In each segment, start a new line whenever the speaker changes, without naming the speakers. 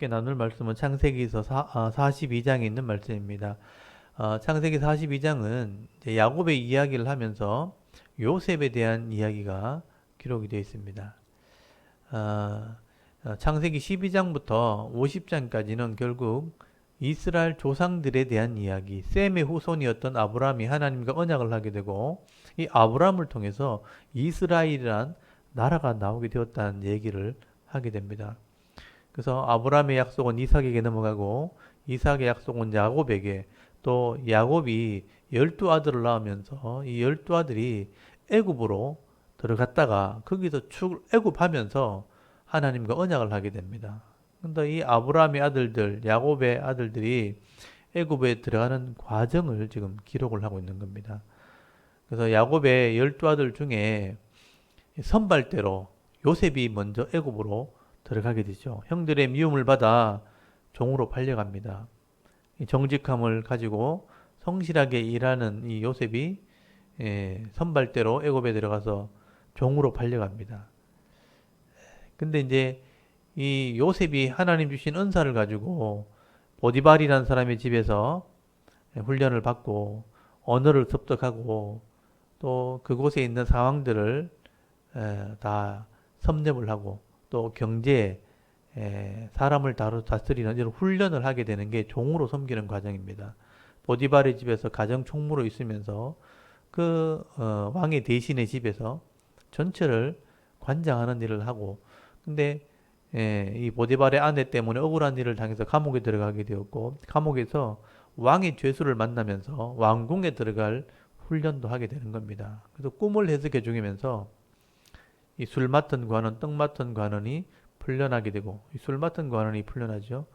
함께 나눌 말씀은 창세기서 42장에 있는 말씀입니다. 창세기 42장은 야곱의 이야기를 하면서 요셉에 대한 이야기가 기록이 되어 있습니다. 창세기 12장부터 50장까지는 결국 이스라엘 조상들에 대한 이야기, 셈의 후손이었던 아브라함이 하나님과 언약을 하게 되고 이 아브라함을 통해서 이스라엘이란 나라가 나오게 되었다는 얘기를 하게 됩니다. 그래서 아브라함의 약속은 이삭에게 넘어가고 이삭의 약속은 야곱에게, 또 야곱이 12아들을 낳으면서 이 12아들이 애굽으로 들어갔다가 거기서 애굽하면서 하나님과 언약을 하게 됩니다. 근데 이 아브라함의 아들들, 야곱의 아들들이 애굽에 들어가는 과정을 지금 기록을 하고 있는 겁니다. 그래서 야곱의 12아들 중에 선발대로 요셉이 먼저 애굽으로 들어가게 되죠. 형들의 미움을 받아 종으로 팔려갑니다. 정직함을 가지고 성실하게 일하는 이 요셉이 선발대로 애굽에 들어가서 종으로 팔려갑니다. 근데 이제 이 요셉이 하나님 주신 은사를 가지고 보디발이라는 사람의 집에서 훈련을 받고 언어를 습득하고 또 그곳에 있는 상황들을 다 섭렵을 하고 또 경제, 사람을 다스리는 이런 훈련을 하게 되는 게 종으로 섬기는 과정입니다. 보디발의 집에서 가정 총무로 있으면서 그 왕의 대신의 집에서 전체를 관장하는 일을 하고, 근데 이 보디발의 아내 때문에 억울한 일을 당해서 감옥에 들어가게 되었고, 감옥에서 왕의 죄수를 만나면서 왕궁에 들어갈 훈련도 하게 되는 겁니다. 그래서 꿈을 해석해 주면서 이 술 맡은 관원, 떡 맡은 관원이 풀려나게 되고, 이 술 맡은 관원이 풀려나죠.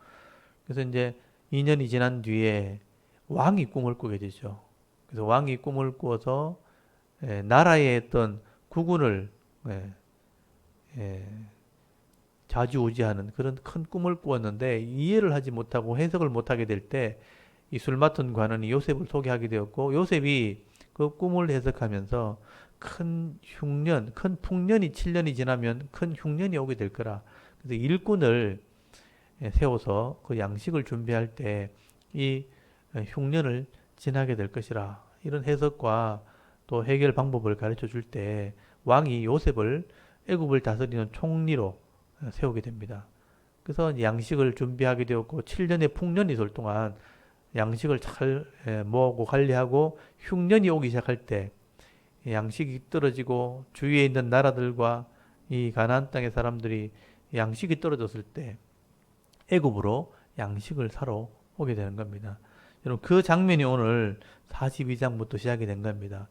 그래서 이제 2년이 지난 뒤에 왕이 꿈을 꾸게 되죠. 그래서 왕이 꿈을 꾸어서 나라의 어떤 국운을 예, 예, 좌지우지하는 그런 큰 꿈을 꾸었는데 이해를 하지 못하고 해석을 못하게 될 때 이 술 맡은 관원이 요셉을 소개하게 되었고, 요셉이 그 꿈을 해석하면서 큰 흉년, 큰 풍년이 7년이 지나면 큰 흉년이 오게 될 거라. 그래서 일꾼을 세워서 그 양식을 준비할 때 이 흉년을 지나게 될 것이라. 이런 해석과 또 해결 방법을 가르쳐 줄 때 왕이 요셉을 애굽을 다스리는 총리로 세우게 됩니다. 그래서 양식을 준비하게 되었고 7년의 풍년이 있을 동안 양식을 잘 모으고 관리하고 흉년이 오기 시작할 때 양식이 떨어지고 주위에 있는 나라들과 이 가나안 땅의 사람들이 양식이 떨어졌을 때 애굽으로 양식을 사러 오게 되는 겁니다. 여러분 그 장면이 오늘 42장부터 시작이 된 겁니다.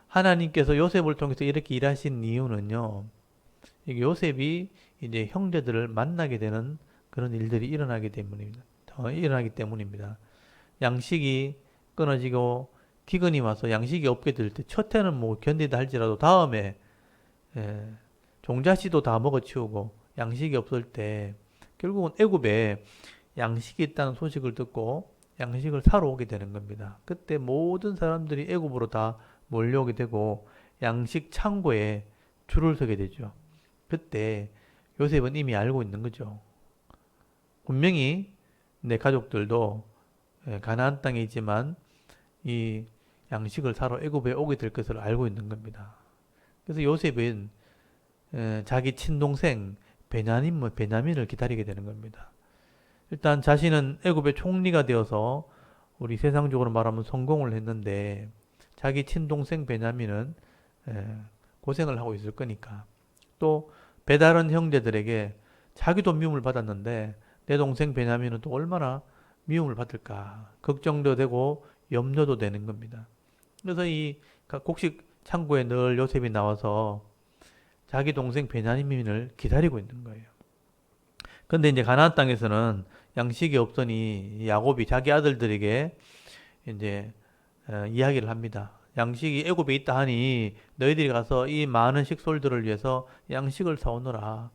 하나님께서 요셉을 통해서 이렇게 일하신 이유는요. 요셉이 이제 형제들을 만나게 되는 그런 일들이 일어나기 때문입니다. 일어나기 때문입니다. 양식이 끊어지고 기근이 와서 양식이 없게 될 때 첫 해는 뭐 견디다 할지라도 다음에 예, 종자씨도 다 먹어치우고 양식이 없을 때 결국은 애굽에 양식이 있다는 소식을 듣고 양식을 사러 오게 되는 겁니다. 그때 모든 사람들이 애굽으로 다 몰려오게 되고 양식 창고에 줄을 서게 되죠. 그때 요셉은 이미 알고 있는 거죠. 분명히 내 가족들도 가나안 땅에 있지만 이 양식을 사러 애굽에 오게 될 것을 알고 있는 겁니다. 그래서 요셉은 자기 친동생 베냐민을 기다리게 되는 겁니다. 일단 자신은 애굽의 총리가 되어서 우리 세상적으로 말하면 성공을 했는데 자기 친동생 베냐민은 고생을 하고 있을 거니까, 또 배다른 형제들에게 자기도 미움을 받았는데 내 동생 베냐민은 또 얼마나 미움을 받을까 걱정도 되고 염려도 되는 겁니다. 그래서 이 곡식 창고에 늘 요셉이 나와서 자기 동생 베냐민을 기다리고 있는 거예요. 근데 이제 가나안 땅에서는 양식이 없으니 야곱이 자기 아들들에게 이제 이야기를 합니다. 양식이 애굽에 있다 하니 너희들이 가서 이 많은 식솔들을 위해서 양식을 사오너라.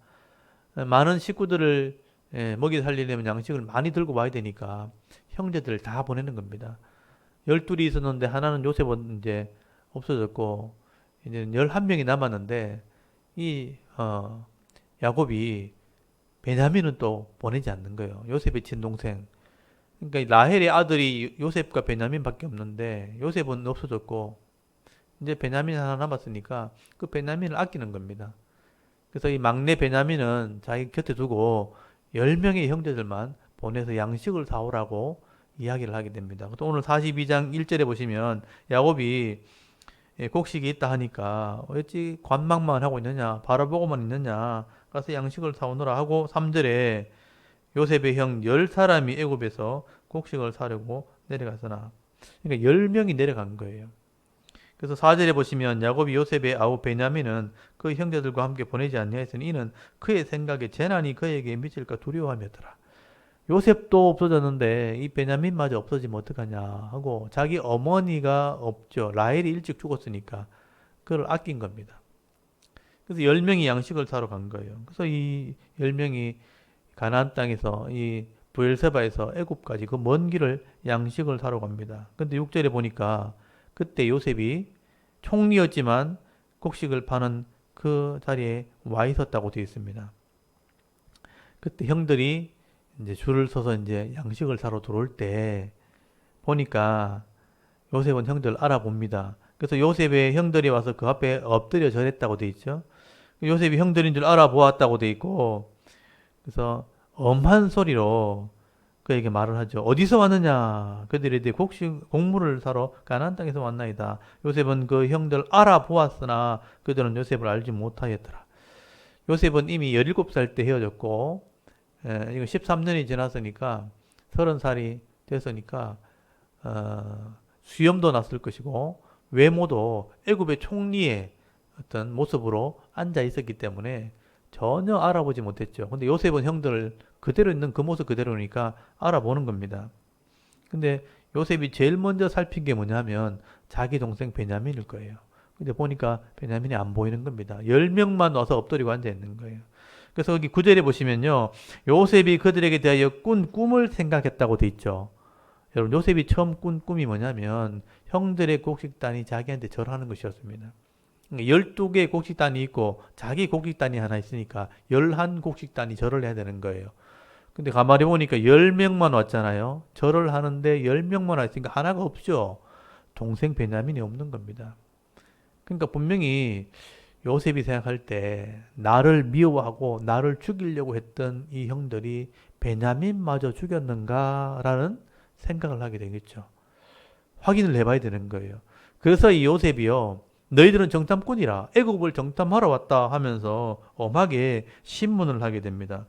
많은 식구들을 먹이 살리려면 양식을 많이 들고 와야 되니까 형제들을 다 보내는 겁니다. 12이 있었는데 하나는 요셉은 이제 없어졌고 이제 11명이 남았는데 이 야곱이 베냐민은 또 보내지 않는 거예요. 요셉의 친동생. 그러니까 라헬의 아들이 요셉과 베냐민밖에 없는데 요셉은 없어졌고 이제 베냐민 하나 남았으니까 그 베냐민을 아끼는 겁니다. 그래서 이 막내 베냐민은 자기 곁에 두고 10명의 형제들만 보내서 양식을 사오라고 이야기를 하게 됩니다. 또 오늘 42장 1절에 보시면 야곱이 곡식이 있다 하니까 어찌 관망만 하고 있느냐 바라보고만 있느냐 가서 양식을 사오너라 하고 3절에 요셉의 형 10사람이 애굽에서 곡식을 사려고 내려갔으나 그러니까 10명이 내려간 거예요. 그래서 4절에 보시면 야곱이 요셉의 아우 베냐민은 그 형제들과 함께 보내지 아니하였으니 이는 그의 생각에 재난이 그에게 미칠까 두려워함이었더라. 요셉도 없어졌는데 이 베냐민마저 없어지면 어떡하냐 하고 자기 어머니가 없죠. 라헬이 일찍 죽었으니까 그걸 아낀 겁니다. 그래서 10명이 양식을 사러 간 거예요. 그래서 이 10명이 가나안 땅에서 이 브엘세바에서 애굽까지 그 먼 길을 양식을 사러 갑니다. 근데 6절에 보니까 그때 요셉이 총리였지만 곡식을 파는 그 자리에 와 있었다고 되어 있습니다. 그때 형들이 이제 줄을 서서 이제 양식을 사러 들어올 때 보니까 요셉은 형들을 알아봅니다. 그래서 요셉의 형들이 와서 그 앞에 엎드려 절했다고 돼 있죠. 요셉이 형들인 줄 알아보았다고 돼 있고 그래서 엄한 소리로 그에게 말을 하죠. 어디서 왔느냐? 그들이 이제 곡물을 사러 가나안 땅에서 왔나이다. 요셉은 그 형들 알아보았으나 그들은 요셉을 알지 못하였더라. 요셉은 이미 17살 때 헤어졌고 이거 13년이 지났으니까 30살이 됐으니까 수염도 났을 것이고 외모도 애굽의 총리의 어떤 모습으로 앉아 있었기 때문에 전혀 알아보지 못했죠. 근데 요셉은 형들 그대로 있는 그 모습 그대로니까 알아보는 겁니다. 근데 요셉이 제일 먼저 살핀 게 뭐냐면 자기 동생 베냐민일 거예요. 근데 보니까 베냐민이 안 보이는 겁니다. 10명만 와서 엎드리고 앉아 있는 거예요. 그래서 여기 9절에 보시면요. 요셉이 그들에게 대하여 꾼 꿈을 생각했다고 돼 있죠. 여러분 요셉이 처음 꾼 꿈이 뭐냐면 형들의 곡식단이 자기한테 절하는 것이었습니다. 12개의 곡식단이 있고 자기 곡식단이 하나 있으니까 11곡식단이 절을 해야 되는 거예요. 근데 가만히 보니까 10명만 왔잖아요. 절을 하는데 10명만 왔으니까 하나가 없죠. 동생 베냐민이 없는 겁니다. 그러니까 분명히 요셉이 생각할 때 나를 미워하고 나를 죽이려고 했던 이 형들이 베냐민마저 죽였는가라는 생각을 하게 되겠죠. 확인을 해봐야 되는 거예요. 그래서 이 요셉이요. 너희들은 정탐꾼이라 애국을 정탐하러 왔다 하면서 엄하게 신문을 하게 됩니다.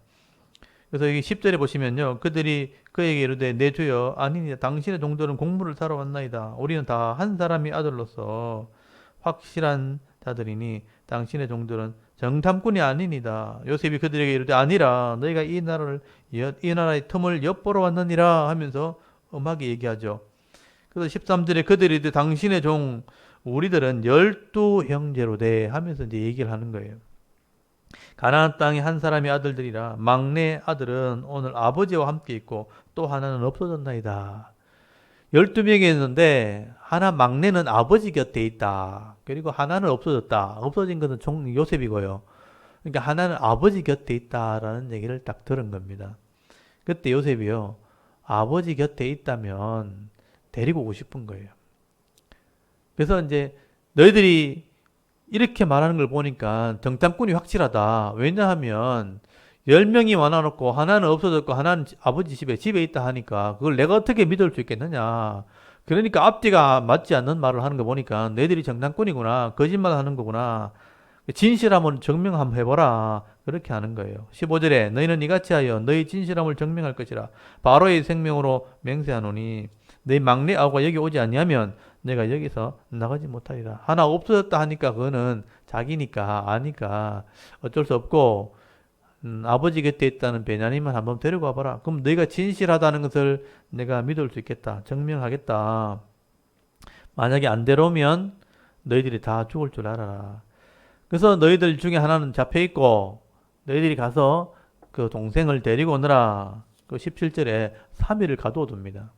그래서 여기 10절에 보시면요. 그들이 그에게 이르되 내 주여 아니니 당신의 종들은 곡물을 사러 왔나이다. 우리는 다 한 사람이 아들로서 확실한 자들이니 당신의 종들은 정탐꾼이 아니니다. 요셉이 그들에게 이르되 아니라 너희가 이 나라의 틈을 엿보러 왔느니라 하면서 엄하게 얘기하죠. 그래서 13절에 그들이 이르되 당신의 종 우리들은 12형제로 돼 하면서 이제 얘기를 하는 거예요. 가나안 땅의 한 사람의 아들들이라 막내 아들은 오늘 아버지와 함께 있고 또 하나는 없어졌나이다. 12명이었는데 하나 막내는 아버지 곁에 있다. 그리고 하나는 없어졌다. 없어진 것은 요셉이고요. 그러니까 하나는 아버지 곁에 있다라는 얘기를 딱 들은 겁니다. 그때 요셉이요. 아버지 곁에 있다면 데리고 오고 싶은 거예요. 그래서 이제 너희들이 이렇게 말하는 걸 보니까 정탐꾼이 확실하다. 왜냐하면 10명이 많아놓고 하나는 없어졌고 하나는 아버지 집에 있다 하니까 그걸 내가 어떻게 믿을 수 있겠느냐. 그러니까 앞뒤가 맞지 않는 말을 하는 거 보니까 너희들이 정탐꾼이구나. 거짓말 하는 거구나. 진실함을 증명 한번 해보라. 그렇게 하는 거예요. 15절에 너희는 이같이 하여 너희 진실함을 증명할 것이라. 바로의 생명으로 맹세하노니 너희 막내 아우가 여기 오지 아니하면 내가 여기서 나가지 못하리라. 하나 없어졌다 하니까 그거는 자기니까 아니까 어쩔 수 없고 아버지 곁에 있다는 베냐민만 한번 데리고 와봐라. 그럼 너희가 진실하다는 것을 내가 믿을 수 있겠다. 증명하겠다. 만약에 안 데려오면 너희들이 다 죽을 줄 알아라. 그래서 너희들 중에 하나는 잡혀있고 너희들이 가서 그 동생을 데리고 오너라. 그 17절에 3일을 가두어둡니다.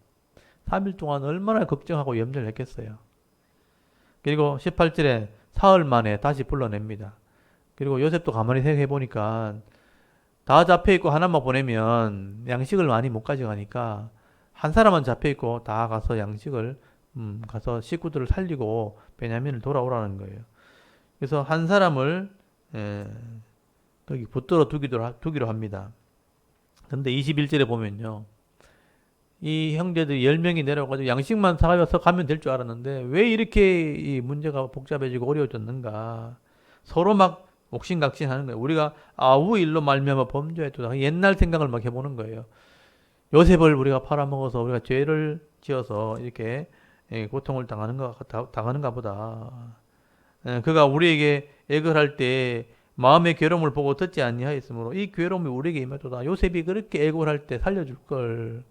3일 동안 얼마나 걱정하고 염려를 했겠어요. 그리고 18절에 사흘 만에 다시 불러냅니다. 그리고 요셉도 가만히 생각해 보니까 다 잡혀있고 하나만 보내면 양식을 많이 못 가져가니까 한 사람만 잡혀있고 다 가서 양식을 가서 식구들을 살리고 베냐민을 돌아오라는 거예요. 그래서 한 사람을 에, 거기 붙들어 두기로 합니다. 근데 21절에 보면요. 이 형제들이 10명이 내려가지고 양식만 사가서 가면 될 줄 알았는데 왜 이렇게 이 문제가 복잡해지고 어려워졌는가. 서로 막 옥신각신하는 거예요. 우리가 아우 일로 말미암아 범죄했다. 옛날 생각을 막 해보는 거예요. 요셉을 우리가 팔아먹어서 우리가 죄를 지어서 이렇게 고통을 당하는가 보다. 그가 우리에게 애걸할 때 마음의 괴로움을 보고 듣지 아니하였으므로 이 괴로움이 우리에게 임했도다. 요셉이 그렇게 애걸할 때 살려줄 걸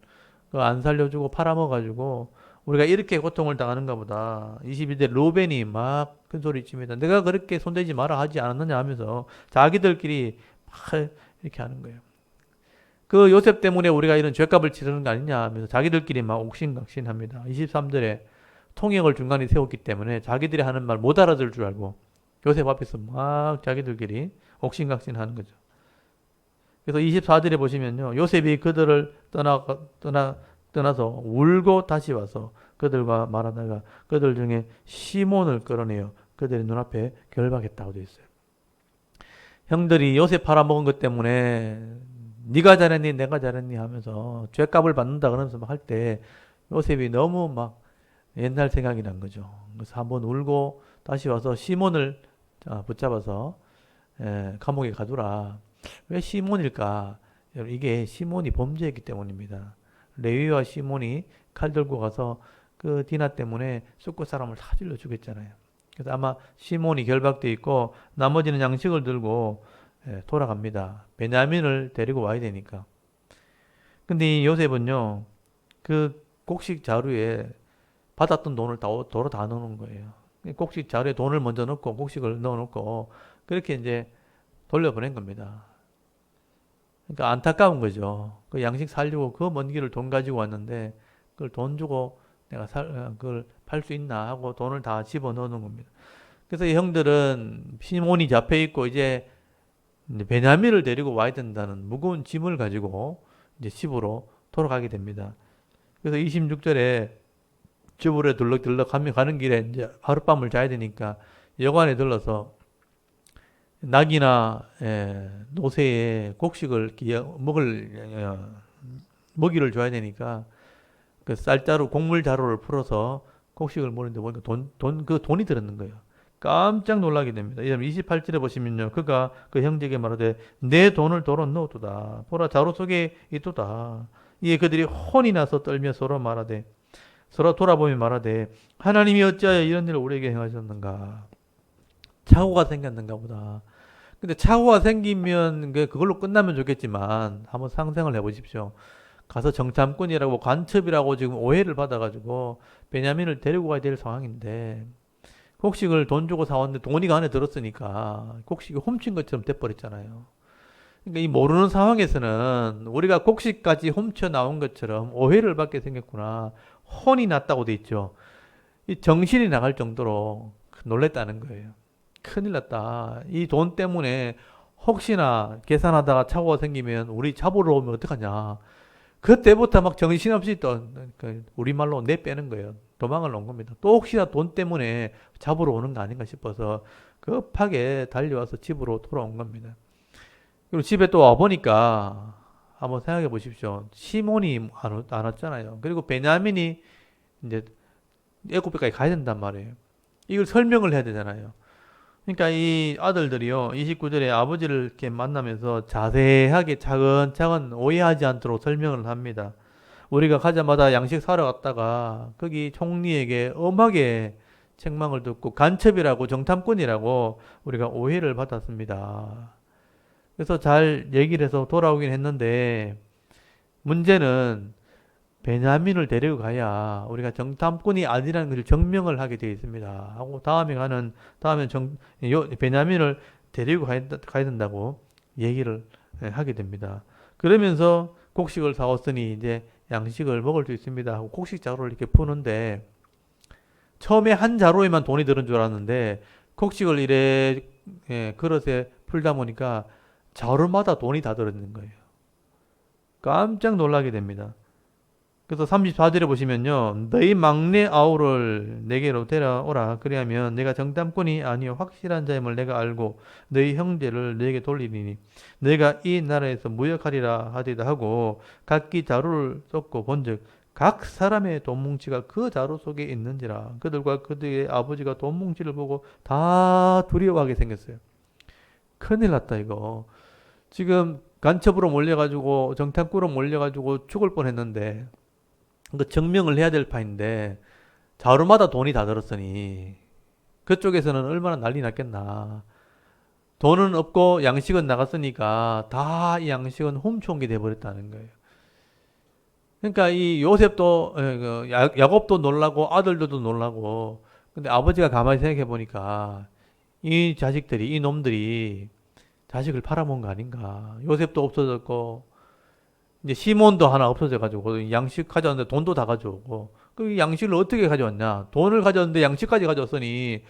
안 살려주고 팔아먹어가지고 우리가 이렇게 고통을 당하는가 보다. 22대 로벤이 막 큰 소리 칩니다. 내가 그렇게 손대지 마라 하지 않았느냐 하면서 자기들끼리 막 이렇게 하는 거예요. 그 요셉 때문에 우리가 이런 죄값을 치르는 거 아니냐 하면서 자기들끼리 막 옥신각신합니다. 23절에 통역을 중간에 세웠기 때문에 자기들이 하는 말 못 알아들 줄 알고 요셉 앞에서 막 자기들끼리 옥신각신하는 거죠. 그래서 24절에 보시면요. 요셉이 그들을 떠나서 울고 다시 와서 그들과 말하다가 그들 중에 시몬을 끌어내어 그들의 눈앞에 결박했다고 되어 있어요. 형들이 요셉 팔아먹은 것 때문에 네가 잘했니 내가 잘했니 하면서 죄값을 받는다 그러면서 막 할 때 요셉이 너무 막 옛날 생각이 난 거죠. 그래서 한번 울고 다시 와서 시몬을 붙잡아서 감옥에 가두라. 왜 시몬일까? 이게 시몬이 범죄했기 때문입니다. 레위와 시몬이 칼 들고 가서 그 디나 때문에 숫곳 사람을 다 질러 죽였잖아요. 그래서 아마 시몬이 결박돼 있고 나머지는 양식을 들고 돌아갑니다. 베냐민을 데리고 와야 되니까. 근데 이 요셉은요, 그 곡식 자루에 받았던 돈을 도로 다 넣는 거예요. 곡식 자루에 돈을 먼저 넣고 곡식을 넣어놓고 그렇게 이제 돌려보낸 겁니다. 그러니까 안타까운 거죠. 그 양식 살려고 그 먼 길을 돈 가지고 왔는데 그걸 돈 주고 내가 그걸 팔 수 있나 하고 돈을 다 집어 넣는 겁니다. 그래서 이 형들은 시몬이 잡혀 있고 이제 베냐민을 데리고 와야 된다는 무거운 짐을 가지고 이제 집으로 돌아가게 됩니다. 그래서 26절에 집으로 들럭들럭 가는 길에 이제 하룻밤을 자야 되니까 여관에 들러서 낙이나 노새에 곡식을 먹이를 줘야 되니까 그 쌀자루 곡물 자루를 풀어서 곡식을 먹는데 보니까 그 돈이 들었는 거예요. 깜짝 놀라게 됩니다. 28절에 보시면요. 그가 그 형제에게 말하되 내 돈을 도로 넣었도다. 보라 자루 속에 있도다. 이에 그들이 혼이 나서 떨며 서로 돌아보며 말하되 하나님이 어찌하여 이런 일을 우리에게 행하셨는가. 착오가 생겼는가 보다. 근데 착오가 생기면 그걸로 끝나면 좋겠지만 한번 상상을 해보십시오. 가서 정탐꾼이라고 간첩이라고 지금 오해를 받아가지고 베냐민을 데리고 가야 될 상황인데 곡식을 돈 주고 사왔는데 돈이 안에 들었으니까 곡식이 훔친 것처럼 돼버렸잖아요. 그러니까 이 모르는 상황에서는 우리가 곡식까지 훔쳐 나온 것처럼 오해를 받게 생겼구나. 혼이 났다고 돼 있죠. 이 정신이 나갈 정도로 놀랬다는 거예요. 큰일 났다. 이 돈 때문에 혹시나 계산하다가 착오가 생기면 우리 잡으러 오면 어떡하냐. 그때부터 막 정신없이 또 우리말로 내빼는 거예요. 도망을 놓은 겁니다. 또 혹시나 돈 때문에 잡으러 오는 거 아닌가 싶어서 급하게 달려와서 집으로 돌아온 겁니다. 그리고 집에 또 와보니까 한번 생각해 보십시오. 시몬이 안 왔잖아요. 그리고 베냐민이 이제 애굽에까지 가야 된단 말이에요. 이걸 설명을 해야 되잖아요. 그러니까 이 아들들이요, 29절에 아버지를 이렇게 만나면서 자세하게 차근차근 오해하지 않도록 설명을 합니다. 우리가 가자마자 양식 사러 갔다가 거기 총리에게 엄하게 책망을 듣고 간첩이라고 정탐꾼이라고 우리가 오해를 받았습니다. 그래서 잘 얘기를 해서 돌아오긴 했는데 문제는 베냐민을 데리고 가야 우리가 정탐꾼이 아니라는 것을 증명을 하게 되어 있습니다. 하고 다음에 베냐민을 데리고 가야 된다고 얘기를 하게 됩니다. 그러면서 곡식을 사왔으니 이제 양식을 먹을 수 있습니다. 하고 곡식 자루를 이렇게 푸는데 처음에 한 자루에만 돈이 들은 줄 알았는데 곡식을 이래 그릇에 풀다 보니까 자루마다 돈이 다 들어있는 거예요. 깜짝 놀라게 됩니다. 그래서 34절에 보시면요. 너희 막내 아우를 내게로 데려오라. 그리하면 내가 정탐꾼이 아니요 확실한 자임을 내가 알고 너희 형제를 너에게 돌리리니 너희가 이 나라에서 무역하리라 하리다 하고 각기 자루를 쏟고 본즉 각 사람의 돈 뭉치가 그 자루 속에 있는지라. 그들과 그들의 아버지가 돈 뭉치를 보고 다 두려워하게 생겼어요. 큰일 났다 이거. 지금 간첩으로 몰려가지고 정탐꾼으로 몰려가지고 죽을 뻔했는데 그 증명을 해야 될 판인데 자루마다 돈이 다 들었으니 그쪽에서는 얼마나 난리 났겠나. 돈은 없고 양식은 나갔으니까 다 이 양식은 훔쳐온 게 돼버렸다는 거예요. 그러니까 이 요셉도 야곱도 놀라고 아들들도 놀라고. 근데 아버지가 가만히 생각해 보니까 이 자식들이 이 놈들이 자식을 팔아먹은 거 아닌가. 요셉도 없어졌고 이제 시몬도 하나 없어져 가지고 양식 가져왔는데 돈도 다 가져오고 그 양식을 어떻게 가져왔냐? 돈을 가져왔는데 양식까지 가져왔으니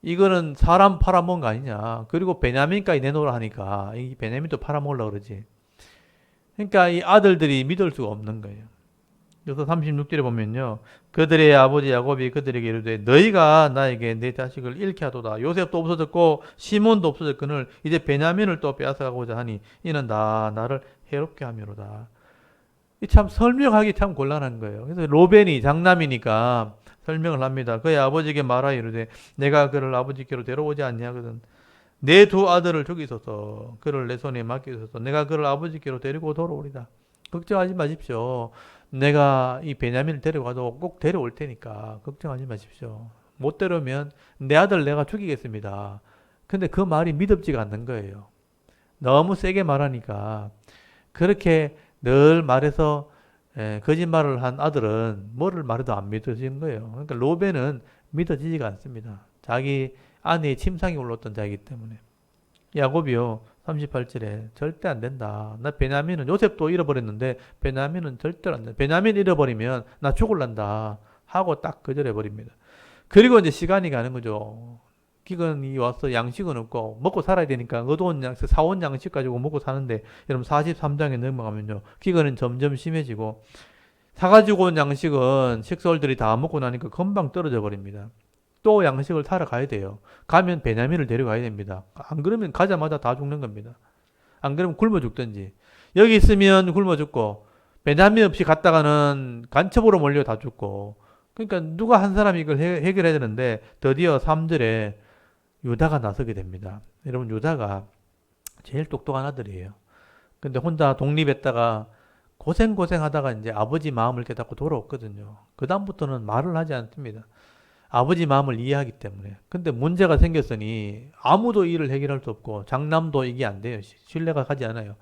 이거는 사람 팔아먹은 거 아니냐? 그리고 베냐민까지 내놓으라 하니까 이 베냐민도 팔아먹으려고 그러지. 그러니까 이 아들들이 믿을 수가 없는 거예요. 그래서 36절에 보면요. 그들의 아버지 야곱이 그들에게 이르되 너희가 나에게 내 자식을 잃게 하도다. 요셉도 없어졌고 시몬도 없어졌거늘 이제 베냐민을 또 빼앗아가고자 하니 이는 다 나를 해롭게 함이로다. 이 참 설명하기 참 곤란한 거예요. 그래서 로벤이 장남이니까 설명을 합니다. 그의 아버지에게 말하 이르되 내가 그를 아버지께로 데려오지 않냐거든. 내 두 아들을 저기서서 그를 내 손에 맡기소서. 내가 그를 아버지께로 데리고 돌아오리다. 걱정하지 마십시오. 내가 이 베냐민을 데려가도 꼭 데려올 테니까 걱정하지 마십시오. 못 데려오면 내 아들 내가 죽이겠습니다. 근데 그 말이 믿음지가 않는 거예요. 너무 세게 말하니까 그렇게 늘 말해서 거짓말을 한 아들은 뭐를 말해도 안 믿어지는 거예요. 그러니까 로벤은 믿어지지가 않습니다. 자기 아내의 침상이 올랐던 자이기 때문에. 야곱이요 38절에 절대 안 된다. 나 베냐민은 요셉도 잃어버렸는데 베냐민은 절대로 안 된다. 베냐민 잃어버리면 나 죽을란다 하고 딱 거절해버립니다. 그리고 이제 시간이 가는 거죠. 기근이 와서 양식은 없고 먹고 살아야 되니까 얻어온 양식, 사온 양식 가지고 먹고 사는데 여러분 43장에 넘어가면요. 기근은 점점 심해지고 사가지고 온 양식은 식솔들이 다 먹고 나니까 금방 떨어져 버립니다. 또 양식을 사러 가야 돼요. 가면 베냐민을 데려가야 됩니다. 안 그러면 가자마자 다 죽는 겁니다. 안 그러면 굶어 죽든지. 여기 있으면 굶어 죽고 베냐민 없이 갔다가는 간첩으로 몰려 다 죽고. 그러니까 누가 한 사람이 이걸 해결해야 되는데 드디어 3절에 유다가 나서게 됩니다. 여러분 유다가 제일 똑똑한 아들이에요. 근데 혼자 독립했다가 고생하다가 이제 아버지 마음을 깨닫고 돌아왔거든요. 그 다음부터는 말을 하지 않습니다. 아버지 마음을 이해하기 때문에. 근데 문제가 생겼으니 아무도 이를 해결할 수 없고 장남도 이게 안 돼요. 신뢰가 가지 않아요.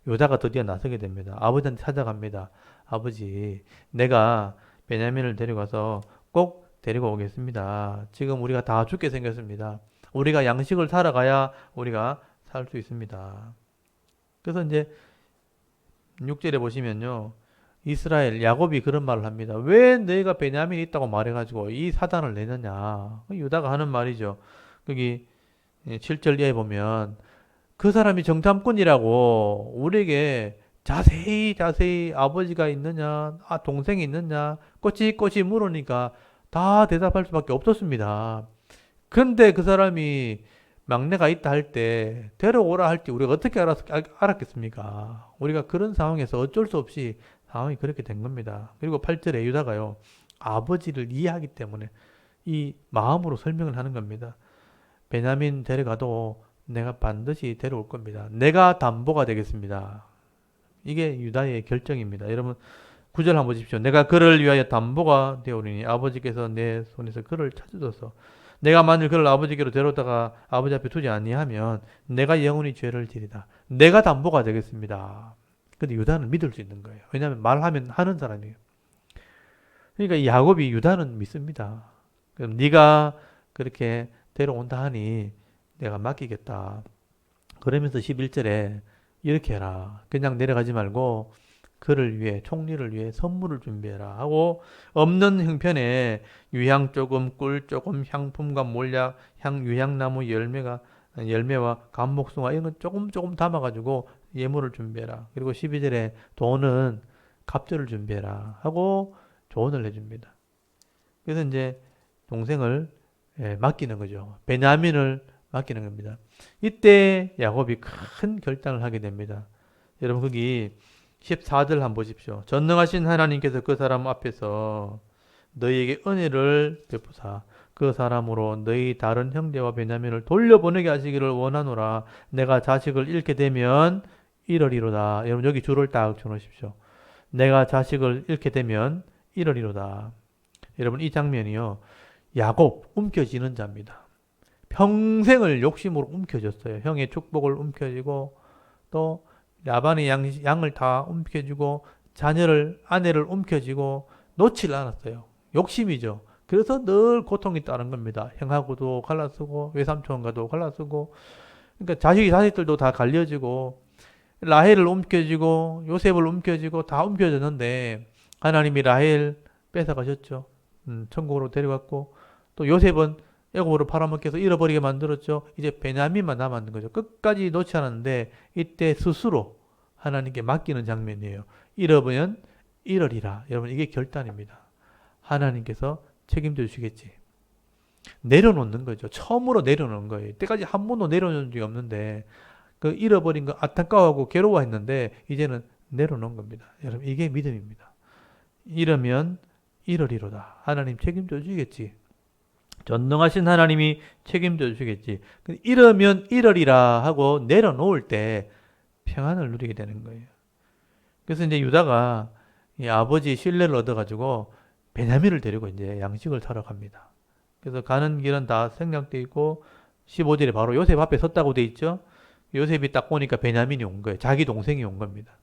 유다가 드디어 나서게 됩니다. 아버지한테 찾아갑니다. 아버지, 내가 베냐민을 데려가서 꼭 데리고 오겠습니다. 지금 우리가 다 죽게 생겼습니다. 우리가 양식을 사러 가야 우리가 살 수 있습니다. 그래서 이제 6절에 보시면요. 이스라엘 야곱이 그런 말을 합니다. 왜 너희가 베냐민이 있다고 말해가지고 이 사단을 내느냐. 유다가 하는 말이죠. 거기 7절 이하에 보면 그 사람이 정탐꾼이라고 우리에게 자세히 아버지가 있느냐, 동생이 있느냐, 꼬치꼬치 물으니까 다 대답할 수밖에 없었습니다. 근데 그 사람이 막내가 있다 할 때 데려오라 할 때 우리가 어떻게 알았겠습니까? 우리가 그런 상황에서 어쩔 수 없이 상황이 그렇게 된 겁니다. 그리고 8절에 유다가요. 아버지를 이해하기 때문에 이 마음으로 설명을 하는 겁니다. 베냐민 데려가도 내가 반드시 데려올 겁니다. 내가 담보가 되겠습니다. 이게 유다의 결정입니다. 여러분 9절 한번 보십시오. 내가 그를 위하여 담보가 되오리니 아버지께서 내 손에서 그를 찾으소서. 내가 만일 그를 아버지께로 데려다가 아버지 앞에 두지 아니하면 내가 영원히 죄를 지리다. 내가 담보가 되겠습니다. 근데 유다는 믿을 수 있는 거예요. 왜냐하면 말하면 하는 사람이에요. 그러니까 이 야곱이 유다는 믿습니다. 그럼 네가 그렇게 데려온다 하니 내가 맡기겠다. 그러면서 11절에 이렇게 해라. 그냥 내려가지 말고 그를 위해 총리를 위해 선물을 준비해라 하고 없는 형편에 유향 조금 꿀 조금 향품과 몰약 유향나무 열매가 열매와 감목송아 이런 건 조금 조금 담아가지고 예물을 준비해라. 그리고 12절에 돈은 갑절을 준비해라 하고 조언을 해줍니다. 그래서 이제 동생을 맡기는 거죠. 베냐민을 맡기는 겁니다. 이때 야곱이 큰 결단을 하게 됩니다. 여러분 거기 14절 한번 보십시오. 전능하신 하나님께서 그 사람 앞에서 너희에게 은혜를 베푸사 그 사람으로 너희 다른 형제와 베냐민을 돌려보내게 하시기를 원하노라. 내가 자식을 잃게 되면 이러리로다. 여러분 여기 줄을 딱 쳐놓으십시오. 내가 자식을 잃게 되면 이러리로다. 여러분 이 장면이요. 야곱 움켜쥐는 자입니다. 평생을 욕심으로 움켜쥐었어요. 형의 축복을 움켜쥐고 또 라반의 양을 다 움켜쥐고 자녀를 아내를 움켜쥐고 놓질 않았어요. 욕심이죠. 그래서 늘 고통이 따른 겁니다. 형하고도 갈라쓰고 외삼촌과도 갈라쓰고 그러니까 자식들도 다 갈려지고 라헬을 움켜쥐고 요셉을 움켜쥐고 다 움켜졌는데 하나님이 라헬 뺏어가셨죠. 천국으로 데려갔고 또 요셉은 애굽으로 팔아먹게 해서 잃어버리게 만들었죠. 이제 베냐민만 남았는 거죠. 끝까지 놓지 않았는데 이때 스스로 하나님께 맡기는 장면이에요. 잃어버리면 잃으리라. 여러분 이게 결단입니다. 하나님께서 책임져 주시겠지. 내려놓는 거죠. 처음으로 내려놓는 거예요. 이때까지 한 번도 내려놓은 적이 없는데 그 잃어버린 거 안타까워하고 괴로워했는데 이제는 내려놓은 겁니다. 여러분 이게 믿음입니다. 잃으면 잃으리로다. 하나님 책임져 주시겠지. 전능하신 하나님이 책임져 주시겠지. 잃으면 잃으리라 하고 내려놓을 때 평안을 누리게 되는 거예요. 그래서 이제 유다가 이 아버지 신뢰를 얻어가지고 베냐민을 데리고 이제 양식을 사러 갑니다. 그래서 가는 길은 다 생략되어 있고 15절에 바로 요셉 앞에 섰다고 돼 있죠. 요셉이 딱 보니까 베냐민이 온 거예요. 자기 동생이 온 겁니다.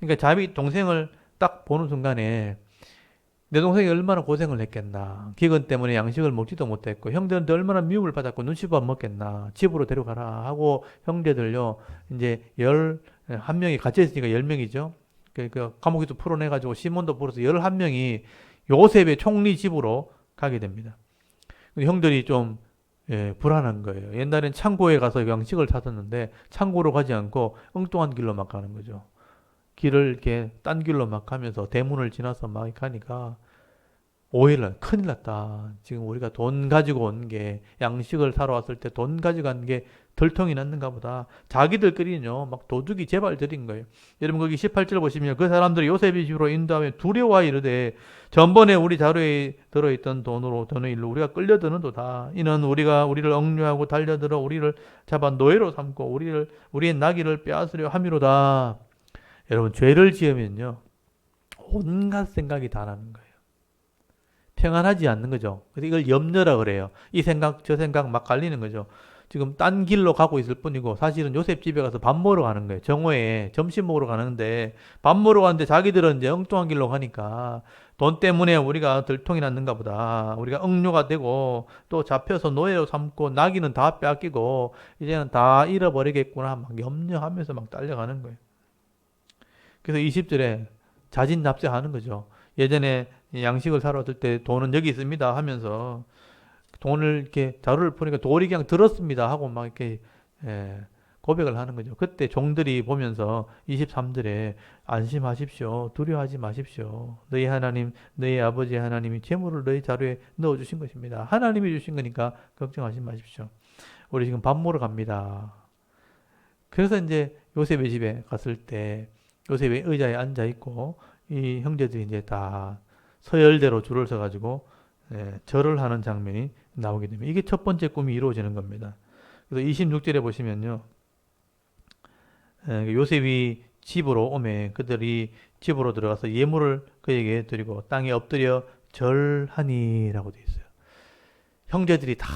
그러니까 자기 동생을 딱 보는 순간에 내 동생이 얼마나 고생을 했겠나. 기근 때문에 양식을 먹지도 못했고 형들한테 얼마나 미움을 받았고 눈치밥 먹겠나. 집으로 데려가라 하고 형제들요. 이제 11명이 갇혀있으니까 10명이죠. 그 감옥에서 풀어내가지고 시몬도 풀어서 11명이 요셉의 총리 집으로 가게 됩니다. 형들이 좀 불안한 거예요. 옛날엔 창고에 가서 양식을 사뒀는데 창고로 가지 않고 엉뚱한 길로 막 가는 거죠. 길을 이렇게 딴 길로 막 가면서 대문을 지나서 막 가니까 오해를 큰일 났다. 지금 우리가 돈 가지고 온 게 양식을 사러 왔을 때 돈 가지고 간 게 덜통이 났는가 보다. 자기들끼리는요 막 도둑이 제발 들인 거예요. 여러분 거기 18절 보시면 그 사람들이 요셉의 집으로 인도하며 두려워하 이르되 전번에 우리 자루에 들어있던 돈의 일로 우리가 끌려드는도다. 이는 우리를 억류하고 달려들어 우리를 잡아 노예로 삼고 우리의 나귀를 빼앗으려 함이로다. 여러분 죄를 지으면요 온갖 생각이 다 나는 거예요. 평안하지 않는 거죠. 그래서 이걸 염려라 그래요. 이 생각 저 생각 막 갈리는 거죠. 지금 딴 길로 가고 있을 뿐이고 사실은 요셉 집에 가서 밥 먹으러 가는 거예요. 정오에 점심 먹으러 가는데 밥 먹으러 가는데 자기들은 이제 엉뚱한 길로 가니까 돈 때문에 우리가 들통이 났는가 보다. 우리가 억류가 되고 또 잡혀서 노예로 삼고 나귀는 다 빼앗기고 이제는 다 잃어버리겠구나 막 염려하면서 막 딸려가는 거예요. 그래서 20절에 자진납세하는 거죠. 예전에 양식을 사러 왔을 때 돈은 여기 있습니다 하면서 돈을 이렇게 자루를 푸니까 돌이 그냥 들었습니다 하고 막 이렇게 고백을 하는 거죠. 그때 종들이 보면서 23절에 안심하십시오. 두려워하지 마십시오. 너희 하나님, 너희 아버지 하나님이 재물을 너희 자루에 넣어주신 것입니다. 하나님이 주신 거니까 걱정하지 마십시오. 우리 지금 밥 먹으러 갑니다. 그래서 이제 요셉의 집에 갔을 때 요셉의 의자에 앉아 있고 이 형제들이 이제 다 서열대로 줄을 서가지고 절을 하는 장면이 나오게 됩니다. 이게 첫 번째 꿈이 이루어지는 겁니다. 그래서 26절에 보시면요. 요셉이 집으로 오매 그들이 집으로 들어가서 예물을 그에게 드리고 땅에 엎드려 절하니라고 되어 있어요. 형제들이 다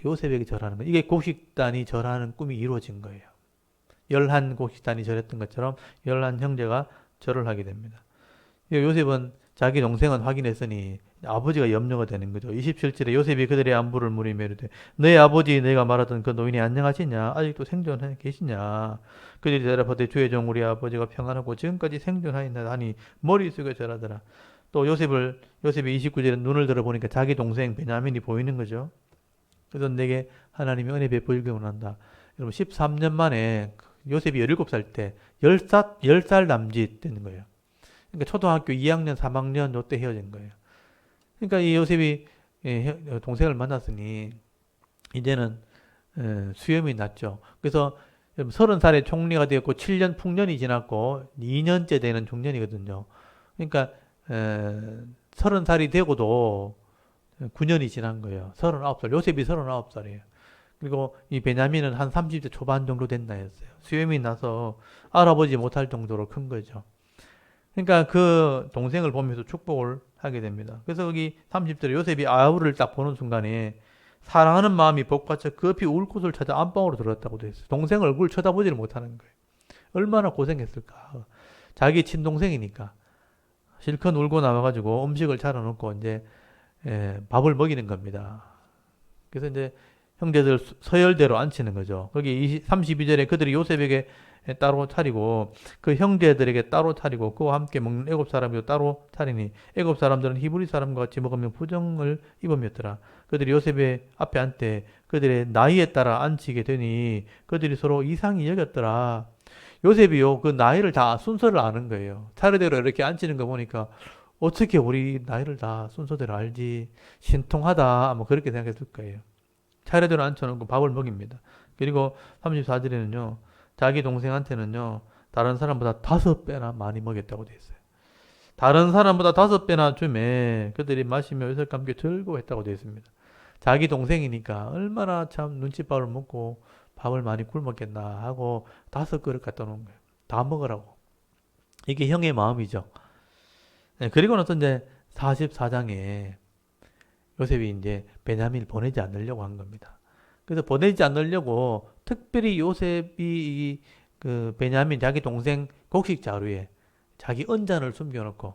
요셉에게 절하는 거예요. 이게 곡식단이 절하는 꿈이 이루어진 거예요. 11 곡식단이 절했던 것처럼 11 형제가 절을 하게 됩니다. 요셉은 자기 동생은 확인했으니 아버지가 염려가 되는 거죠. 27절에 요셉이 그들의 안부를 물으며 이르되 너희 아버지 내가 말하던 그 노인이 안녕하시냐? 아직도 생존해 계시냐? 그들이 대답하되 주의 종 우리 아버지가 평안하고 지금까지 생존하였나이다 하니 머리 숙여 절하더라. 또 요셉이 29절에 눈을 들어보니까 자기 동생 베냐민이 보이는 거죠. 그래서 내게 하나님이 은혜 베풀기 원한다. 여러분 13년 만에 요셉이 17살 때 10살 남짓 되는 거예요. 그러니까 초등학교 2학년, 3학년 요때 헤어진 거예요. 그러니까 이 요셉이 동생을 만났으니 이제는 수염이 났죠. 그래서 30살에 총리가 되었고 7년 풍년이 지났고 2년째 되는 중년이거든요. 그러니까 30살이 되고도 9년이 지난 거예요. 39살. 요셉이 39살이에요. 그리고 이 베냐민은 한 30대 초반 정도 됐나 했어요. 수염이 나서 알아보지 못할 정도로 큰 거죠. 그러니까 그 동생을 보면서 축복을 하게 됩니다. 그래서 여기 30절에 요셉이 아우를 딱 보는 순간에 사랑하는 마음이 복받쳐 급히 울 곳을 찾아 안방으로 들어갔다고 되어 있어요. 동생 얼굴 쳐다보지를 못하는 거예요. 얼마나 고생했을까. 자기 친동생이니까. 실컷 울고 나와가지고 음식을 차려놓고 이제 밥을 먹이는 겁니다. 그래서 이제 형제들 서열대로 앉히는 거죠. 거기 32절에 그들이 요셉에게 따로 차리고 그 형제들에게 따로 차리고 그와 함께 먹는 애굽 사람도 따로 차리니 애굽 사람들은 히브리 사람과 같이 먹으며 부정을 입으였더라. 그들이 요셉의 앞에 앉되 그들의 나이에 따라 앉히게 되니 그들이 서로 이상히 여겼더라. 요셉이요 그 나이를 다 순서를 아는 거예요. 차례대로 이렇게 앉히는 거 보니까 어떻게 우리 나이를 다 순서대로 알지 신통하다 뭐 그렇게 생각했을 거예요. 차례대로 앉혀놓고 밥을 먹입니다. 그리고 34절에는요 자기 동생한테는요 다른 사람보다 5배나 많이 먹였다고 되어 있어요. 다른 사람보다 5배나 줌에 그들이 마시며 요셉과 함께 즐거워했다고 되어 있습니다. 자기 동생이니까 얼마나 참 눈칫밥을 먹고 밥을 많이 굶었겠나 하고 5그릇 갖다 놓은 거예요. 다 먹으라고. 이게 형의 마음이죠. 그리고 나서 이제 44장에 요셉이 이제 베냐민을 보내지 않으려고 한 겁니다. 그래서 보내지 않으려고 특별히 요셉이 그 베냐민 자기 동생 곡식 자루에 자기 언잔을 숨겨놓고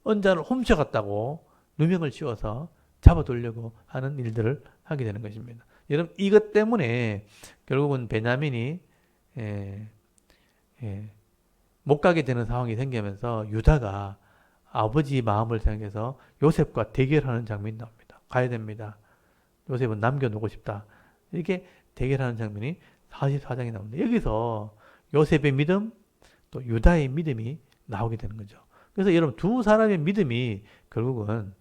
언잔을 훔쳐갔다고 누명을 씌워서 잡아두려고 하는 일들을 하게 되는 것입니다. 여러분 이것 때문에 결국은 베냐민이 못 가게 되는 상황이 생기면서 유다가 아버지 마음을 생각해서 요셉과 대결하는 장면이 나옵니다. 가야 됩니다. 요셉은 남겨놓고 싶다. 이렇게 대결하는 장면이 44장에 나옵니다. 여기서 요셉의 믿음 또 유다의 믿음이 나오게 되는 거죠. 그래서 여러분 두 사람의 믿음이 결국은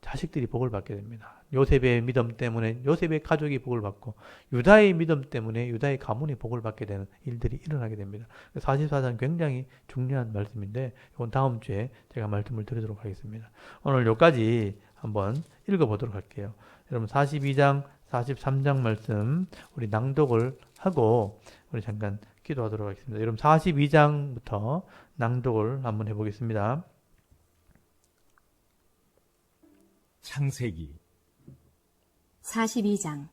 자식들이 복을 받게 됩니다. 요셉의 믿음 때문에 요셉의 가족이 복을 받고 유다의 믿음 때문에 유다의 가문이 복을 받게 되는 일들이 일어나게 됩니다. 44장 굉장히 중요한 말씀인데 이건 다음 주에 제가 말씀을 드리도록 하겠습니다. 오늘 여기까지 한번 읽어보도록 할게요. 여러분 42장 43장 말씀 우리 낭독을 하고 우리 잠깐 기도하도록 하겠습니다. 여러분 42장부터 낭독을 한번 해보겠습니다.
창세기
42장.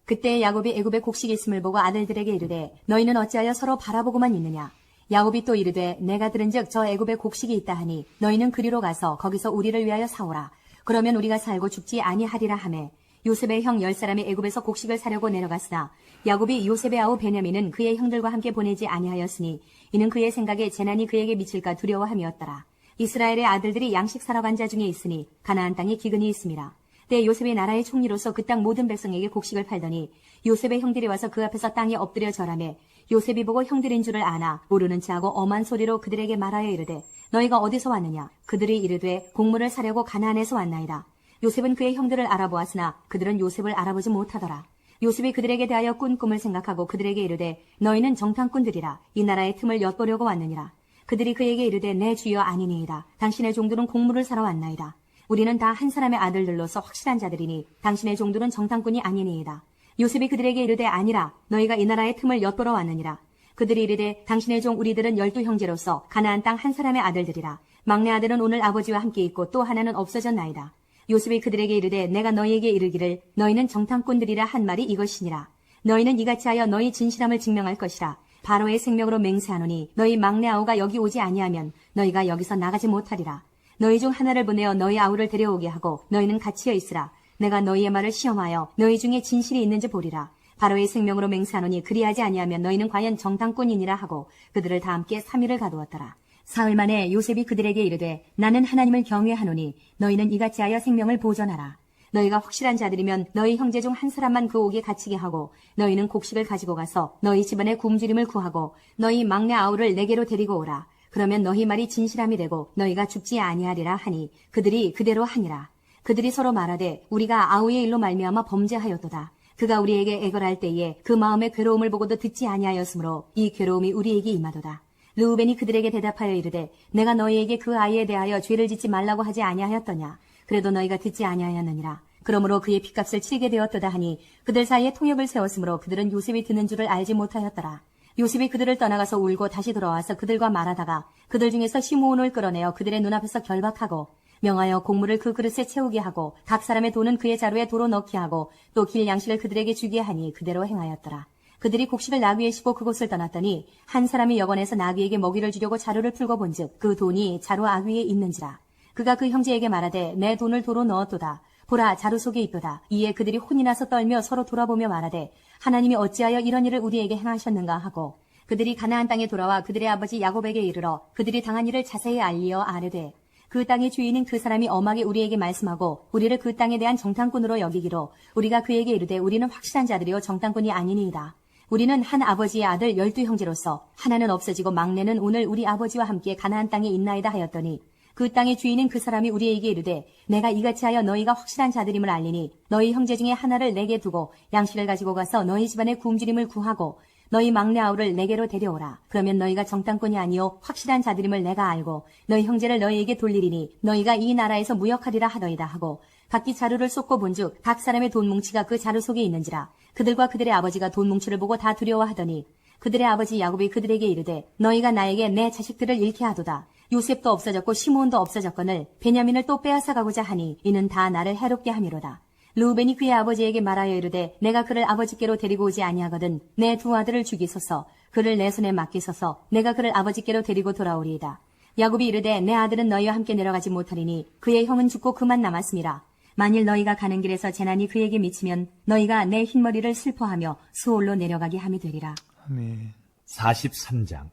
그때 야곱이 애굽에 곡식이 있음을 보고 아들들에게 이르되 너희는 어찌하여 서로 바라보고만 있느냐. 야곱이 또 이르되 내가 들은즉 저 애굽에 곡식이 있다 하니 너희는 그리로 가서 거기서 우리를 위하여 사오라. 그러면 우리가 살고 죽지 아니하리라 하매 요셉의 형 10사람이 애굽에서 곡식을 사려고 내려갔으나 야곱이 요셉의 아우 베냐민은 그의 형들과 함께 보내지 아니하였으니 이는 그의 생각에 재난이 그에게 미칠까 두려워함이었더라. 이스라엘의 아들들이 양식 사러 간 자 중에 있으니 가나안 땅에 기근이 있음이라. 때 요셉이 나라의 총리로서 그 땅 모든 백성에게 곡식을 팔더니 요셉의 형들이 와서 그 앞에서 땅에 엎드려 절하매 요셉이 보고 형들인 줄을 아나 모르는 체하고 엄한 소리로 그들에게 말하여 이르되 너희가 어디서 왔느냐. 그들이 이르되 곡물을 사려고 가나안에서 왔나이다. 요셉은 그의 형들을 알아보았으나 그들은 요셉을 알아보지 못하더라. 요셉이 그들에게 대하여 꾼 꿈을 생각하고 그들에게 이르되 너희는 정탐꾼들이라. 이 나라의 틈을 엿보려고 왔느니라. 그들이 그에게 이르되 내 주여 아니니이다. 당신의 종들은 곡물을 사러 왔나이다. 우리는 다 한 사람의 아들들로서 확실한 자들이니 당신의 종들은 정탐꾼이 아니니이다. 요셉이 그들에게 이르되 아니라 너희가 이 나라의 틈을 엿보러 왔느니라. 그들이 이르되 당신의 종 우리들은 12형제로서 가나안 땅 한 사람의 아들들이라. 막내 아들은 오늘 아버지와 함께 있고 또 하나는 없어졌나이다. 요셉이 그들에게 이르되 내가 너희에게 이르기를 너희는 정탐꾼들이라 한 말이 이것이니라. 너희는 이같이 하여 너희 진실함을 증명할 것이라. 바로의 생명으로 맹세하노니 너희 막내 아우가 여기 오지 아니하면 너희가 여기서 나가지 못하리라. 너희 중 하나를 보내어 너희 아우를 데려오게 하고 너희는 갇히어 있으라. 내가 너희의 말을 시험하여 너희 중에 진실이 있는지 보리라. 바로의 생명으로 맹세하노니 그리하지 아니하면 너희는 과연 정탐꾼이니라 하고 그들을 다 함께 3일을 가두었더라. 사흘 만에 요셉이 그들에게 이르되 나는 하나님을 경외하노니 너희는 이같이 하여 생명을 보존하라. 너희가 확실한 자들이면 너희 형제 중 한 사람만 그 옥에 갇히게 하고 너희는 곡식을 가지고 가서 너희 집안의 굶주림을 구하고 너희 막내 아우를 내게로 데리고 오라. 그러면 너희 말이 진실함이 되고 너희가 죽지 아니하리라 하니 그들이 그대로 하니라. 그들이 서로 말하되 우리가 아우의 일로 말미암아 범죄하였도다. 그가 우리에게 애걸할 때에 그 마음의 괴로움을 보고도 듣지 아니하였으므로 이 괴로움이 우리에게 임하도다. 르우벤이 그들에게 대답하여 이르되 내가 너희에게 그 아이에 대하여 죄를 짓지 말라고 하지 아니하였더냐. 그래도 너희가 듣지 아니하였느니라. 그러므로 그의 핏값을 치르게 되었도다 하니 그들 사이에 통역을 세웠으므로 그들은 요셉이 드는 줄을 알지 못하였더라. 요셉이 그들을 떠나가서 울고 다시 돌아와서 그들과 말하다가 그들 중에서 시므온을 끌어내어 그들의 눈앞에서 결박하고 명하여 곡물을 그 그릇에 채우게 하고 각 사람의 돈은 그의 자루에 도로 넣게 하고 또 길 양식을 그들에게 주게 하니 그대로 행하였더라. 그들이 곡식을 나귀에 싣고 그곳을 떠났더니 한 사람이 여관에서 나귀에게 먹이를 주려고 자루를 풀고 본즉 그 돈이 자루 아귀에 있는지라. 그가 그 형제에게 말하되 내 돈을 도로 넣었도다. 보라 자루 속에 있도다. 이에 그들이 혼이 나서 떨며 서로 돌아보며 말하되 하나님이 어찌하여 이런 일을 우리에게 행하셨는가 하고 그들이 가나안 땅에 돌아와 그들의 아버지 야곱에게 이르러 그들이 당한 일을 자세히 알리어 아뢰되 그 땅의 주인인 그 사람이 엄하게 우리에게 말씀하고 우리를 그 땅에 대한 정탐꾼으로 여기기로 우리가 그에게 이르되 우리는 확실한 자들이요 정탐꾼이 아니니이다. 우리는 한 아버지의 아들 12형제로서 하나는 없어지고 막내는 오늘 우리 아버지와 함께 가나안 땅에 있나이다 하였더니 그 땅의 주인인 그 사람이 우리에게 이르되 내가 이같이 하여 너희가 확실한 자들임을 알리니 너희 형제 중에 하나를 내게 두고 양식을 가지고 가서 너희 집안의 굶주림을 구하고 너희 막내 아우를 내게로 데려오라. 그러면 너희가 정탐꾼이 아니요 확실한 자들임을 내가 알고 너희 형제를 너희에게 돌리리니 너희가 이 나라에서 무역하리라 하더이다 하고 각기 자루를 쏟고 본즉 각 사람의 돈 뭉치가 그 자루 속에 있는지라. 그들과 그들의 아버지가 돈 뭉치를 보고 다 두려워하더니 그들의 아버지 야곱이 그들에게 이르되 너희가 나에게 내 자식들을 잃게 하도다. 요셉도 없어졌고 시므온도 없어졌거늘 베냐민을 또 빼앗아 가고자 하니 이는 다 나를 해롭게 함이로다. 르우벤이 그의 아버지에게 말하여 이르되 내가 그를 아버지께로 데리고 오지 아니하거든 내 두 아들을 죽이소서. 그를 내 손에 맡기소서. 내가 그를 아버지께로 데리고 돌아오리이다. 야곱이 이르되 내 아들은 너희와 함께 내려가지 못하리니 그의 형은 죽고 그만 남았음이라. 만일 너희가 가는 길에서 재난이 그에게 미치면 너희가 내 흰머리를 슬퍼하며 수올로 내려가게 함이 되리라.
아멘.
43장.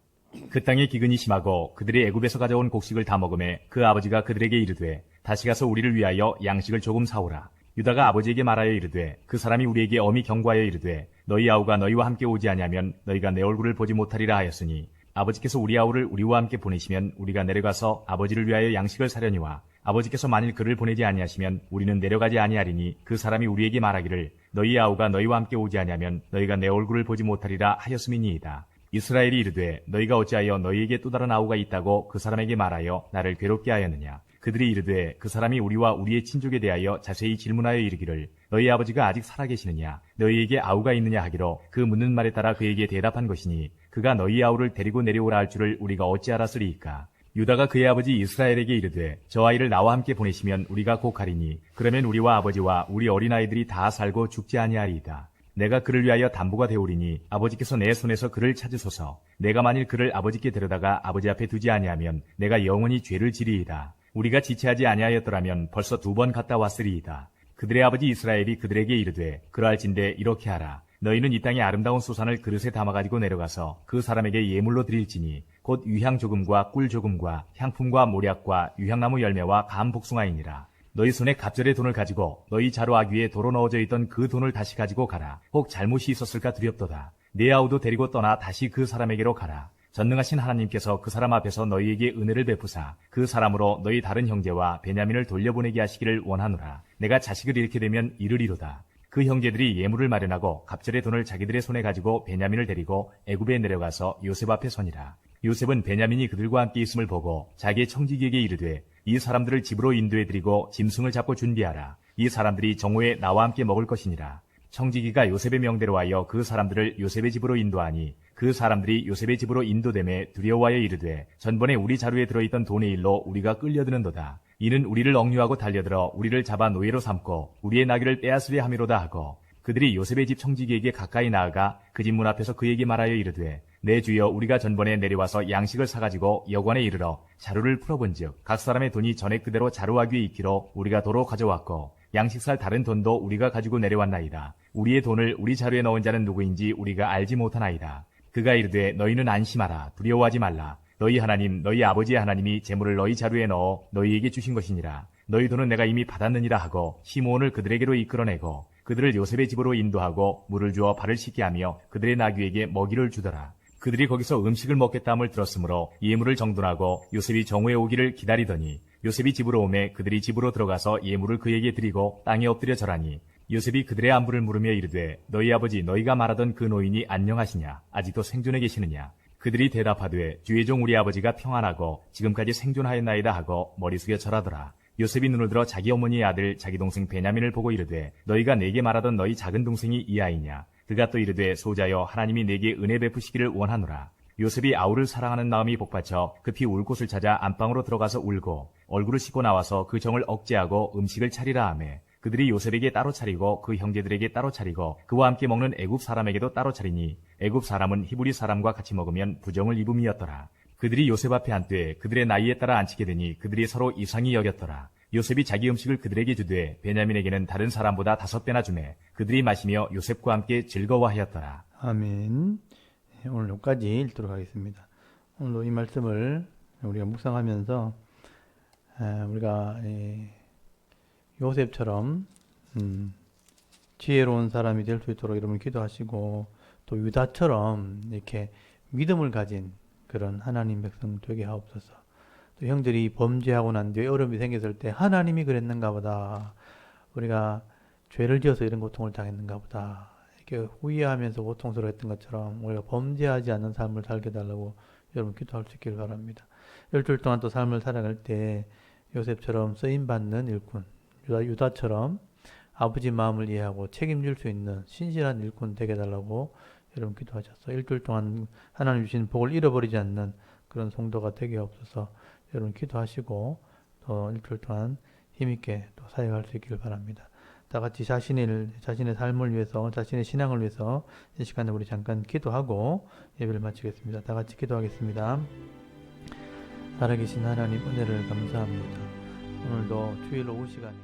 그 땅에 기근이 심하고 그들이 애굽에서 가져온 곡식을 다 먹음에 그 아버지가 그들에게 이르되 다시 가서 우리를 위하여 양식을 조금 사오라. 유다가 아버지에게 말하여 이르되 그 사람이 우리에게 엄히 경고하여 이르되 너희 아우가 너희와 함께 오지 아니하면 너희가 내 얼굴을 보지 못하리라 하였으니 아버지께서 우리 아우를 우리와 함께 보내시면 우리가 내려가서 아버지를 위하여 양식을 사려니와 아버지께서 만일 그를 보내지 아니하시면 우리는 내려가지 아니하리니 그 사람이 우리에게 말하기를 너희 아우가 너희와 함께 오지 아니하면 너희가 내 얼굴을 보지 못하리라 하였음이니이다. 이스라엘이 이르되 너희가 어찌하여 너희에게 또 다른 아우가 있다고 그 사람에게 말하여 나를 괴롭게 하였느냐. 그들이 이르되 그 사람이 우리와 우리의 친족에 대하여 자세히 질문하여 이르기를 너희 아버지가 아직 살아계시느냐 너희에게 아우가 있느냐 하기로 그 묻는 말에 따라 그에게 대답한 것이니 그가 너희 아우를 데리고 내려오라 할 줄을 우리가 어찌 알았으리이까. 유다가 그의 아버지 이스라엘에게 이르되 저 아이를 나와 함께 보내시면 우리가 곧 가리니 그러면 우리와 아버지와 우리 어린아이들이 다 살고 죽지 아니하리이다. 내가 그를 위하여 담보가 되오리니 아버지께서 내 손에서 그를 찾으소서. 내가 만일 그를 아버지께 데려다가 아버지 앞에 두지 아니하면 내가 영원히 죄를 지리이다. 우리가 지체하지 아니하였더라면 벌써 2번 갔다 왔으리이다. 그들의 아버지 이스라엘이 그들에게 이르되 그러할진대 이렇게 하라. 너희는 이 땅의 아름다운 수산을 그릇에 담아가지고 내려가서 그 사람에게 예물로 드릴지니 곧 유향 조금과 꿀 조금과 향품과 모략과 유향나무 열매와 감 복숭아이니라. 너희 손에 갑절의 돈을 가지고 너희 자루 아귀에 도로 넣어져 있던 그 돈을 다시 가지고 가라. 혹 잘못이 있었을까 두렵도다. 네 아우도 데리고 떠나 다시 그 사람에게로 가라. 전능하신 하나님께서 그 사람 앞에서 너희에게 은혜를 베푸사 그 사람으로 너희 다른 형제와 베냐민을 돌려보내게 하시기를 원하노라. 내가 자식을 잃게 되면 이르리로다. 그 형제들이 예물을 마련하고 갑절의 돈을 자기들의 손에 가지고 베냐민을 데리고 애굽에 내려가서 요셉 앞에 서니라. 요셉은 베냐민이 그들과 함께 있음을 보고 자기의 청지기에게 이르되 이 사람들을 집으로 인도해드리고 짐승을 잡고 준비하라. 이 사람들이 정오에 나와 함께 먹을 것이니라. 청지기가 요셉의 명대로 하여 그 사람들을 요셉의 집으로 인도하니 그 사람들이 요셉의 집으로 인도됨에 두려워하여 이르되 전번에 우리 자루에 들어있던 돈의 일로 우리가 끌려드는도다. 이는 우리를 억류하고 달려들어 우리를 잡아 노예로 삼고 우리의 나귀를 빼앗으려 함이로다 하고 그들이 요셉의 집 청지기에게 가까이 나아가 그 집 문 앞에서 그에게 말하여 이르되 내 주여 우리가 전번에 내려와서 양식을 사가지고 여관에 이르러 자루를 풀어본즉 각 사람의 돈이 전에 그대로 자루아귀에 있기로 우리가 도로 가져왔고 양식 살 다른 돈도 우리가 가지고 내려왔나이다. 우리의 돈을 우리 자루에 넣은 자는 누구인지 우리가 알지 못하나이다. 그가 이르되 너희는 안심하라. 두려워하지 말라. 너희 하나님 너희 아버지의 하나님이 재물을 너희 자루에 넣어 너희에게 주신 것이니라. 너희 돈은 내가 이미 받았느니라 하고 시므온을 그들에게로 이끌어내고 그들을 요셉의 집으로 인도하고 물을 주어 발을 씻게 하며 그들의 나귀에게 먹이를 주더라. 그들이 거기서 음식을 먹겠다 함을 들었으므로 예물을 정돈하고 요셉이 정오에 오기를 기다리더니 요셉이 집으로 오매 그들이 집으로 들어가서 예물을 그에게 드리고 땅에 엎드려 절하니 요셉이 그들의 안부를 물으며 이르되 너희 아버지 너희가 말하던 그 노인이 안녕하시냐 아직도 생존해 계시느냐. 그들이 대답하되 주의 종 우리 아버지가 평안하고 지금까지 생존하였나이다 하고 머리 숙여 절하더라. 요셉이 눈을 들어 자기 어머니의 아들 자기 동생 베냐민을 보고 이르되 너희가 내게 말하던 너희 작은 동생이 이 아이냐. 그가 또 이르되 소자여 하나님이 내게 은혜 베푸시기를 원하노라. 요셉이 아우를 사랑하는 마음이 복받쳐 급히 울 곳을 찾아 안방으로 들어가서 울고 얼굴을 씻고 나와서 그 정을 억제하고 음식을 차리라 하매 그들이 요셉에게 따로 차리고 그 형제들에게 따로 차리고 그와 함께 먹는 애굽 사람에게도 따로 차리니 애굽 사람은 히브리 사람과 같이 먹으면 부정을 입음이었더라. 그들이 요셉 앞에 앉되 그들의 나이에 따라 앉히게 되니 그들이 서로 이상히 여겼더라. 요셉이 자기 음식을 그들에게 주되 베냐민에게는 다른 사람보다 5배나 주매 그들이 마시며 요셉과 함께 즐거워하였더라.
아멘. 오늘 여기까지 읽도록 하겠습니다. 오늘도 이 말씀을 우리가 묵상하면서 우리가 요셉처럼 지혜로운 사람이 될 수 있도록 여러분 기도하시고 또 유다처럼 이렇게 믿음을 가진 그런 하나님 백성 되게 하옵소서. 또 형들이 범죄하고 난 뒤에 어려움이 생겼을 때 하나님이 그랬는가 보다. 우리가 죄를 지어서 이런 고통을 당했는가 보다. 이렇게 후회하면서 고통스러웠던 것처럼 우리가 범죄하지 않는 삶을 살게 달라고 여러분 기도할 수 있기를 바랍니다. 일주일 동안 또 삶을 살아갈 때 요셉처럼 쓰임받는 일꾼, 유다처럼 아버지 마음을 이해하고 책임질 수 있는 신실한 일꾼 되게 달라고 여러분 기도하셔서 일주일 동안 하나님 주신 복을 잃어버리지 않는 그런 성도가 되게 없어서 여러분 기도하시고 또 일주일 동안 힘있게 또 사역할 수 있기를 바랍니다. 다 같이 자신의 삶을 위해서 자신의 신앙을 위해서 이 시간에 우리 잠깐 기도하고 예배를 마치겠습니다. 다 같이 기도하겠습니다. 살아계신 하나님 은혜를 감사합니다. 오늘도 주일 오후 시간에